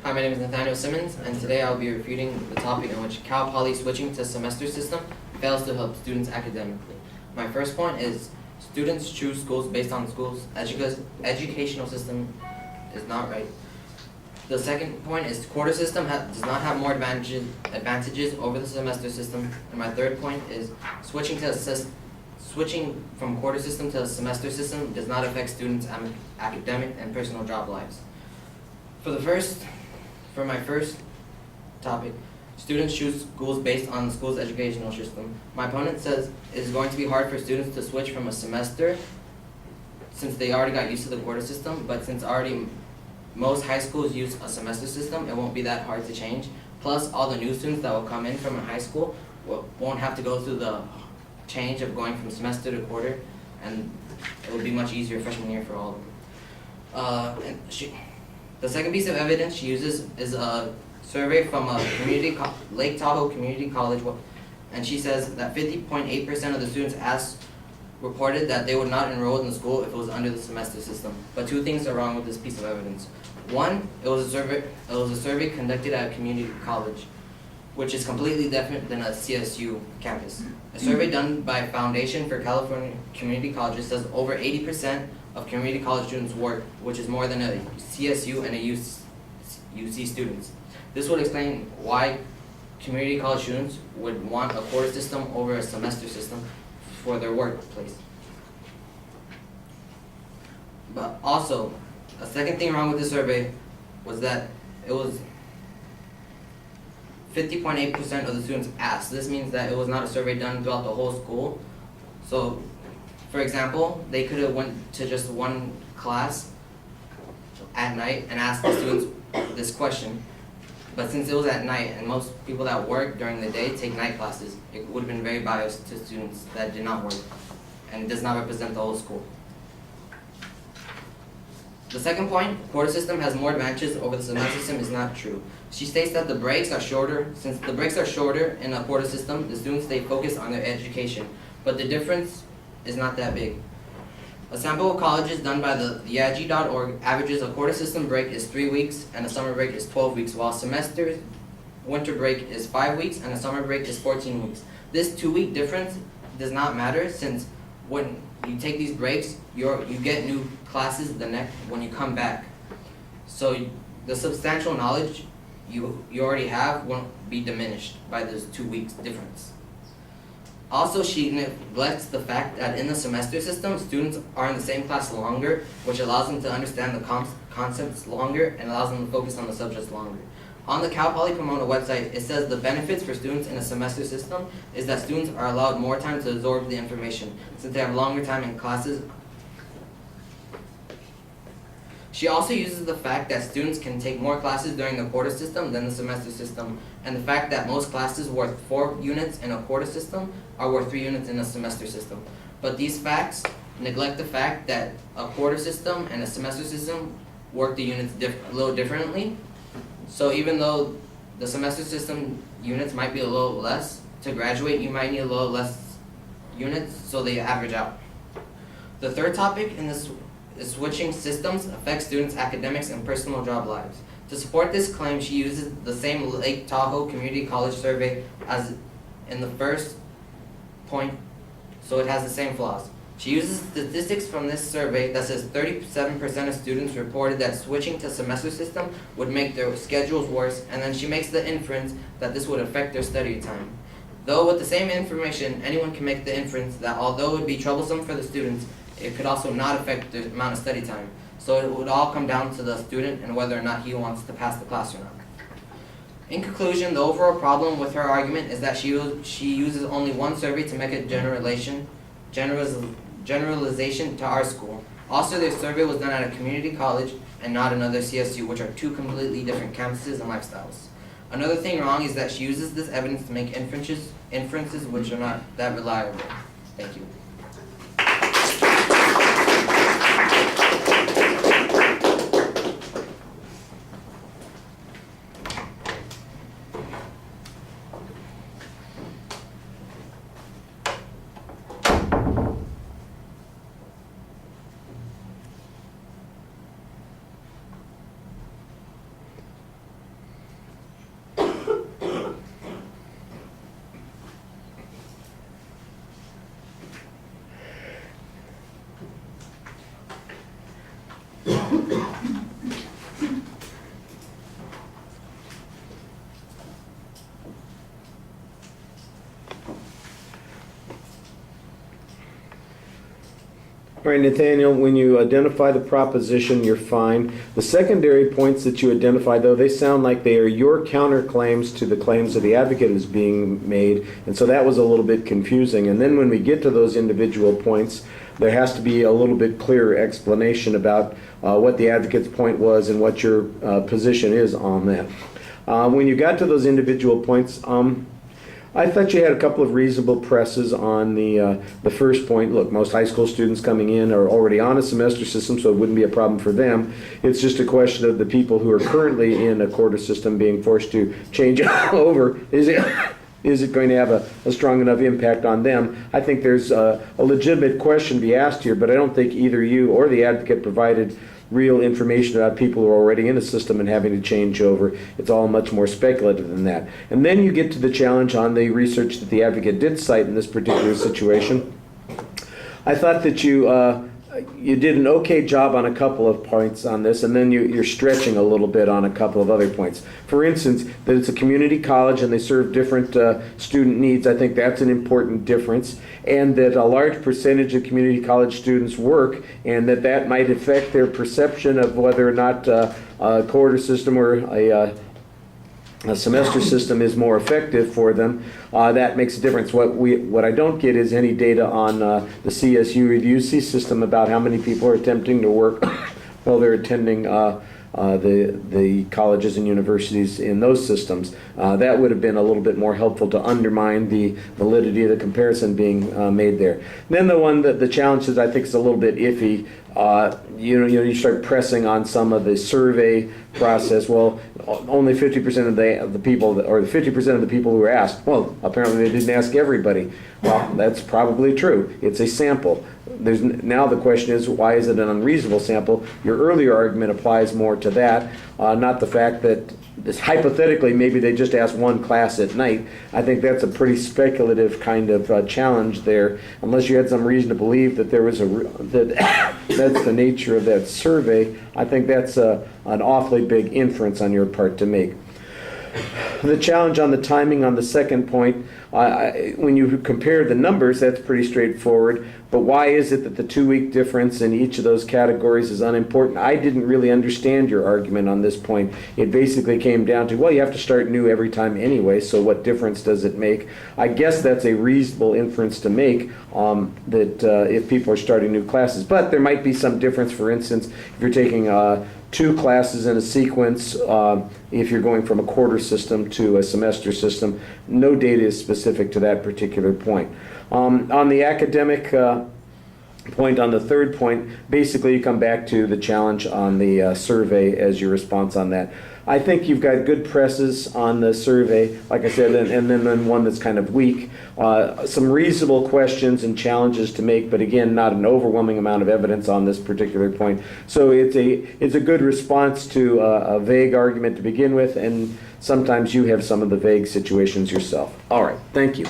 Hi, my name is Nathaniel Simmons, and today I'll be refuting the topic in which Cal Poly switching to semester system fails to help students academically. My first point is students choose schools based on the school's educational system is not right. The second point is quarter system does not have more advantages over the semester system. And my third point is switching from quarter system to a semester system does not affect students' academic and personal job lives. For my first topic, students choose schools based on the school's educational system. My opponent says it is going to be hard for students to switch from a semester since they already got used to the quarter system, but since most high schools use a semester system, it won't be that hard to change. Plus, all the new students that will come in from a high school won't have to go through the change of going from semester to quarter, and it will be much easier freshman year for all of them. The second piece of evidence she uses is a survey from a Lake Tahoe Community College, and she says that 50.8% of the students asked reported that they would not enroll in the school if it was under the semester system. But two things are wrong with this piece of evidence. One, it was a survey conducted at a community college, which is completely different than a CSU campus. A survey done by Foundation for California Community Colleges says over 80% of community college students work, which is more than a CSU and a UC students. This would explain why community college students would want a quarter system over a semester system for their workplace. But also, a second thing wrong with the survey was that it was 50.8% of the students asked. This means that it was not a survey done throughout the whole school. So, for example, they could have went to just one class at night and asked the students this question. But since it was at night and most people that work during the day take night classes, it would have been very biased to students that did not work and does not represent the whole school. The second point, quarter system has more advantages over the semester system is not true. She states that the breaks are shorter. Since the breaks are shorter in a quarter system, the students stay focused on their education. But the difference is not that big. A sample of colleges done by the YAGI.org averages a quarter system break is 3 weeks and a summer break is 12 weeks, while semester winter break is 5 weeks and a summer break is 14 weeks. This 2-week difference does not matter since when you take these breaks, you get new classes when you come back. So the substantial knowledge you already have won't be diminished by this 2 weeks difference. Also, she neglects the fact that in the semester system, students are in the same class longer, which allows them to understand the concepts longer and allows them to focus on the subjects longer. On the Cal Poly Pomona website, it says the benefits for students in a semester system is that students are allowed more time to absorb the information, since they have longer time in classes. She also uses the fact that students can take more classes during the quarter system than the semester system, and the fact that most classes worth 4 units in a quarter system are worth 3 units in a semester system. But these facts neglect the fact that a quarter system and a semester system work the units a little differently. So even though the semester system units might be a little less, to graduate you might need a little less units, so they average out. The third topic in this is switching systems affects students' academics and personal job lives. To support this claim, she uses the same Lake Tahoe Community College survey as in the first point, so it has the same flaws. She uses statistics from this survey that says 37% of students reported that switching to semester system would make their schedules worse, and then she makes the inference that this would affect their study time. Though with the same information, anyone can make the inference that although it would be troublesome for the students, it could also not affect the amount of study time. So it would all come down to the student and whether or not he wants to pass the class or not. In conclusion, the overall problem with her argument is that she uses only one survey to make a generalization to our school. Also, their survey was done at a community college and not another CSU, which are two completely different campuses and lifestyles. Another thing wrong is that she uses this evidence to make inferences which are not that reliable. Thank you. All right, Nathaniel, when you identify the proposition, you're fine. The secondary points that you identify, though, they sound like they are your counterclaims to the claims that the advocate is being made, and so that was a little bit confusing. And then when we get to those individual points, there has to be a little bit clearer explanation about what the advocate's point was and what your position is on that. When you got to those individual points, I thought you had a couple of reasonable presses on the first point. Look, most high school students coming in are already on a semester system, so it wouldn't be a problem for them. It's just a question of the people who are currently in a quarter system being forced to change over. Is it going to have a strong enough impact on them? I think there's a legitimate question to be asked here, but I don't think either you or the advocate provided real information about people who are already in a system and having to change over. It's all much more speculative than that. And then you get to the challenge on the research that the advocate did cite in this particular situation. I thought that you did an okay job on a couple of points on this, and then you're stretching a little bit on a couple of other points. For instance, that it's a community college and they serve different student needs. I think that's an important difference, and that a large percentage of community college students work, and that might affect their perception of whether or not a quarter system or a semester system is more effective for them. That makes a difference. What I don't get is any data on the CSU Review C system about how many people are attempting to work while they're attending the colleges and universities in those systems. That would have been a little bit more helpful to undermine the validity of the comparison being made there. Then the challenge is, I think, is a little bit iffy. You start pressing on some of the survey process. Well, only 50% of the people, or 50% of the people who were asked. Well, apparently they didn't ask everybody. Well, that's probably true. It's a sample. Now the question is, why is it an unreasonable sample? Your earlier argument applies more to that, not the fact that hypothetically maybe they just asked one class at night. I think that's a pretty speculative kind of challenge there, unless you had some reason to believe that there was that's the nature of that survey. I think that's an awfully big inference on your part to make. The challenge on the timing on the second point, when you compare the numbers, that's pretty straightforward. But why is it that the 2-week difference in each of those categories is unimportant? I didn't really understand your argument on this point. It basically came down to, well, you have to start new every time anyway, so what difference does it make? I guess that's a reasonable inference to make, that if people are starting new classes. But there might be some difference, for instance, if you're taking 2 classes in a sequence, if you're going from a quarter system to a semester system. No data is specific to that particular point. On the academic point, on the third point, basically you come back to the challenge on the survey as your response on that. I think you've got good presses on the survey, like I said, and then one that's kind of weak. Some reasonable questions and challenges to make, but again, not an overwhelming amount of evidence on this particular point. So it's a good response to a vague argument to begin with, and sometimes you have some of the vague situations yourself. All right, thank you.